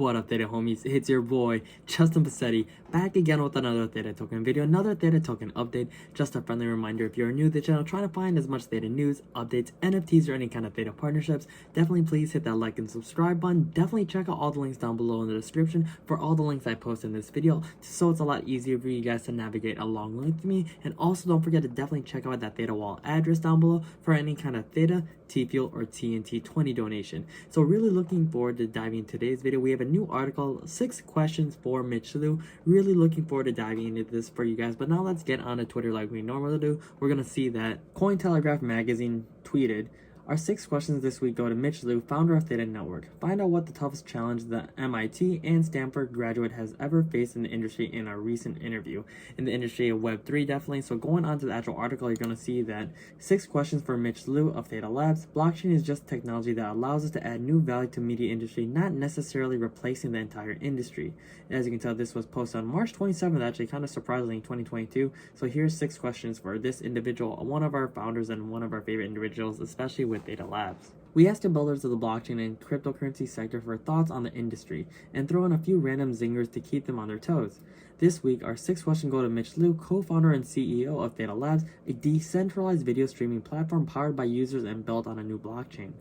What up, Theta homies? It's your boy, Justin Passetti, back again with another Theta token video, another Theta token update. Just a friendly reminder, if you're new to the channel, trying to find as much Theta news, updates, NFTs, or any kind of Theta partnerships, definitely please hit that like and subscribe button. Definitely check out all the links down below in the description for all the links I post in this video, so it's a lot easier for you guys to navigate along with me. And also don't forget to definitely check out that Theta wall address down below for any kind of Theta, T-Fuel, or TNT20 donation. So really looking forward to diving into today's video. We have a new article, 6 questions for Mitch Liu. Really looking forward to diving into this for you guys. But now let's get on to Twitter like we normally do. We're gonna see that Cointelegraph magazine tweeted, "Our 6 questions this week go to Mitch Liu, founder of Theta Network. Find out what the toughest challenge the MIT and Stanford graduate has ever faced in the industry in our recent interview." In the industry of Web3, definitely. So going on to the actual article, you're going to see that 6 questions for Mitch Liu of Theta Labs. Blockchain is just technology that allows us to add new value to media industry, not necessarily replacing the entire industry. As you can tell, this was posted on March 27th, actually kind of surprisingly, 2022. So here's 6 questions for this individual, one of our founders and one of our favorite individuals, especially with Theta Labs. We asked the builders of the blockchain and cryptocurrency sector for thoughts on the industry and throw in a few random zingers to keep them on their toes. This week, our 6 questions go to Mitch Liu, co-founder and CEO of Theta Labs, a decentralized video streaming platform powered by users and built on a new blockchain.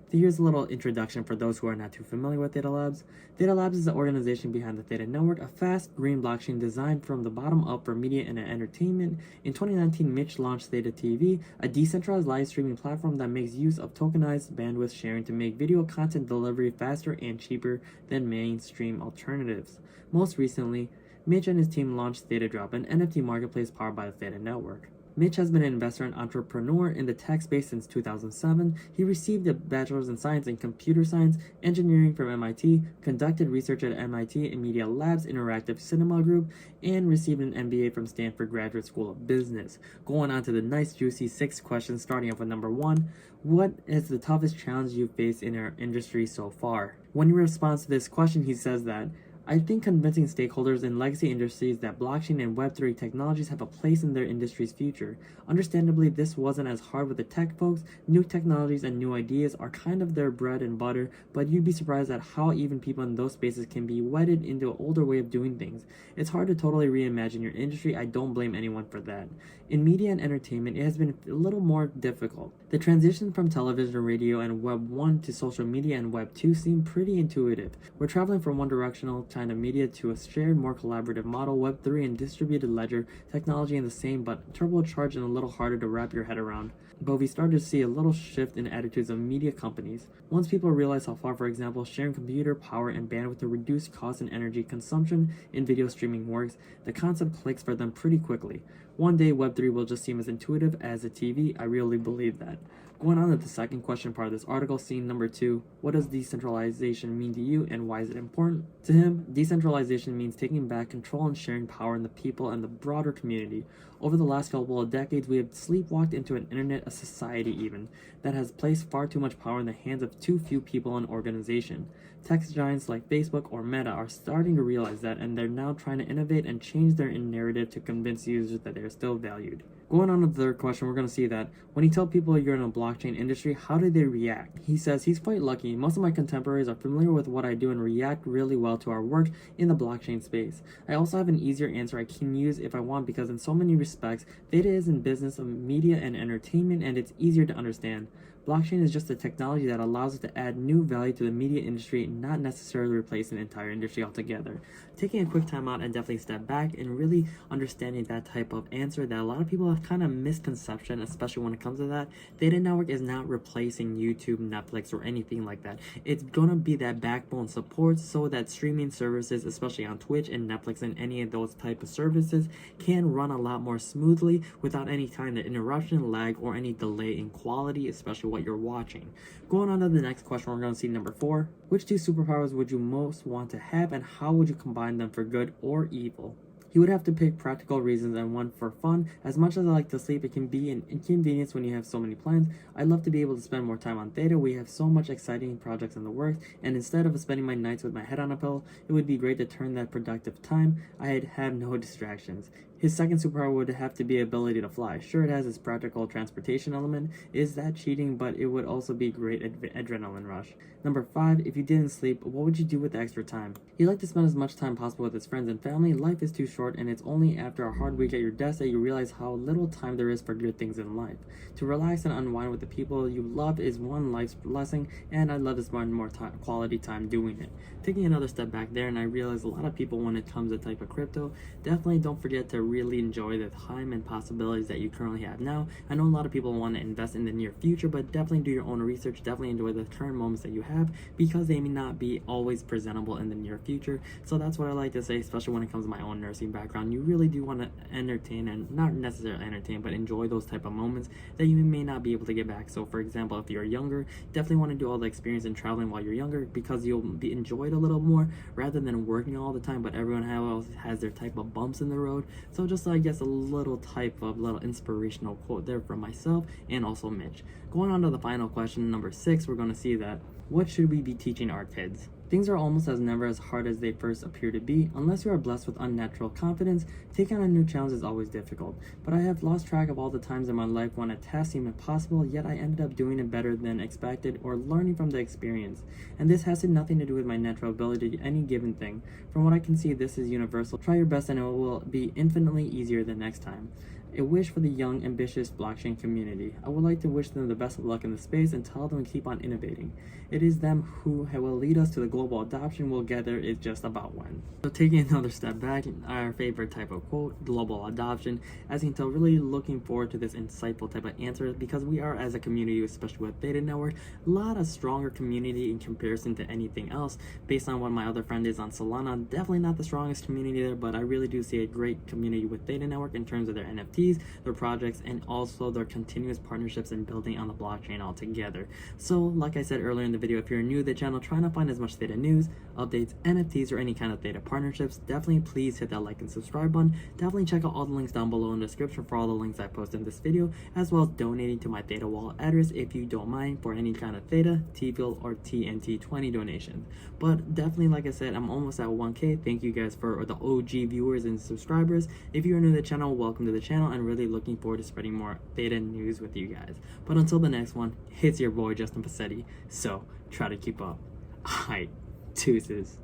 Here's a little introduction for those who are not too familiar with Theta Labs. Theta Labs is the organization behind the Theta Network, a fast, green blockchain designed from the bottom up for media and entertainment. In 2019, Mitch launched Theta TV, a decentralized live streaming platform that makes use of tokenized bandwidth sharing to make video content delivery faster and cheaper than mainstream alternatives. Most recently, Mitch and his team launched Theta Drop, an NFT marketplace powered by the Theta Network. Mitch has been an investor and entrepreneur in the tech space since 2007. He received a bachelor's in science and computer science engineering from MIT, conducted research at MIT and Media Labs Interactive Cinema Group, and received an MBA from Stanford Graduate School of Business. Going on to the nice juicy 6 questions, starting off with number 1. What is the toughest challenge you've faced in our industry so far? When he responds to this question, he says that, "I think convincing stakeholders in legacy industries that blockchain and Web3 technologies have a place in their industry's future. Understandably, this wasn't as hard with the tech folks. New technologies and new ideas are kind of their bread and butter, but you'd be surprised at how even people in those spaces can be wedded into an older way of doing things. It's hard to totally reimagine your industry. I don't blame anyone for that. In media and entertainment, it has been a little more difficult. The transition from television, radio, and Web 1 to social media and Web 2 seem pretty intuitive. We're traveling from one directional kind of media to a shared, more collaborative model. Web 3 and distributed ledger technology in the same, but turbocharged and a little harder to wrap your head around. But we started to see a little shift in attitudes of media companies. Once people realize how far, for example, sharing computer power and bandwidth to reduce cost and energy consumption in video streaming works, the concept clicks for them pretty quickly. One day, Web3 will just seem as intuitive as a TV. I really believe that." Going on to the second question part of this article, scene number 2, what does decentralization mean to you and why is it important? To him, decentralization means taking back control and sharing power in the people and the broader community. Over the last couple of decades, we have sleepwalked into an internet, a society even, that has placed far too much power in the hands of too few people and organizations. Tech giants like Facebook or Meta are starting to realize that, and they're now trying to innovate and change their narrative to convince users that they are still valued. Going on to the third question, we're going to see that when you tell people you're in a blockchain industry, how do they react? He says he's quite lucky. Most of my contemporaries are familiar with what I do and react really well to our work in the blockchain space. I also have an easier answer I can use if I want because in so many respects, Theta is in business of media and entertainment and it's easier to understand. Blockchain is just a technology that allows us to add new value to the media industry, not necessarily replace an entire industry altogether. Taking a quick time out and definitely step back and really understanding that type of answer that a lot of people have kind of misconception, especially when it comes to that. Theta Network is not replacing YouTube, Netflix, or anything like that. It's gonna be that backbone support so that streaming services, especially on Twitch and Netflix and any of those type of services, can run a lot more smoothly without any kind of interruption, lag, or any delay in quality, especially what you're watching. Going on to the next question, we're going to see number 4. Which 2 superpowers would you most want to have and how would you combine them for good or evil? He would have to pick practical reasons and one for fun. As much as I like to sleep, it can be an inconvenience when you have so many plans. I'd love to be able to spend more time on Theta. We have so much exciting projects in the works, and instead of spending my nights with my head on a pillow, it would be great to turn that productive time. I'd have no distractions. His second superpower would have to be ability to fly. Sure, it has its practical transportation element. Is that cheating? But it would also be great adrenaline rush. Number 5, if you didn't sleep, what would you do with the extra time? He'd like to spend as much time possible with his friends and family. Life is too short, and it's only after a hard week at your desk that you realize how little time there is for good things in life. To relax and unwind with the people you love is one life's blessing, and I'd love to spend more quality time doing it. Taking another step back there, and I realize a lot of people, when it comes to type of crypto, definitely don't forget to really enjoy the time and possibilities that you currently have now. I know a lot of people want to invest in the near future, but definitely do your own research. Definitely enjoy the current moments that you have, because they may not be always presentable in the near future. So that's what I like to say, especially when it comes to my own nursing background. You really do want to entertain, and not necessarily entertain, but enjoy those type of moments that you may not be able to get back. So for example, if you're younger, definitely want to do all the experience in traveling while you're younger, because you'll be enjoyed a little more rather than working all the time. But everyone else has their type of bumps in the road. So just, I guess, a little type of little inspirational quote there from myself and also Mitch. Going on to the final question, number 6, we're going to see that what should we be teaching our kids? Things are almost never as hard as they first appear to be. Unless you are blessed with unnatural confidence, taking on a new challenge is always difficult. But I have lost track of all the times in my life when a task seemed impossible, yet I ended up doing it better than expected or learning from the experience. And this has nothing to do with my natural ability to any given thing. From what I can see, this is universal. Try your best and it will be infinitely easier the next time. A wish for the young, ambitious blockchain community. I would like to wish them the best of luck in the space and tell them to keep on innovating. It is them who will lead us to the global adoption. We'll get there, it's just about when. So taking another step back, our favorite type of quote, global adoption. As you can tell, really looking forward to this insightful type of answer, because we are, as a community, especially with Theta Network, a lot of stronger community in comparison to anything else. Based on what my other friend is on Solana, definitely not the strongest community there, but I really do see a great community with Theta Network in terms of their NFTs, their projects, and also their continuous partnerships and building on the blockchain altogether. So like I said earlier in the video, if you're new to the channel trying to find as much Theta news, updates, NFTs, or any kind of Theta partnerships, definitely please hit that like and subscribe button. Definitely check out all the links down below in the description for all the links I post in this video, as well as donating to my Theta wallet address if you don't mind, for any kind of Theta, T-Bill, or TNT20 donations. But definitely, like I said, I'm almost at 1K. Thank you guys for the OG viewers and subscribers. If you're new to the channel, welcome to the channel, and really looking forward to spreading more Theta news with you guys. But until the next one, it's your boy Justin Passetti, so try to keep up. Alright, deuces.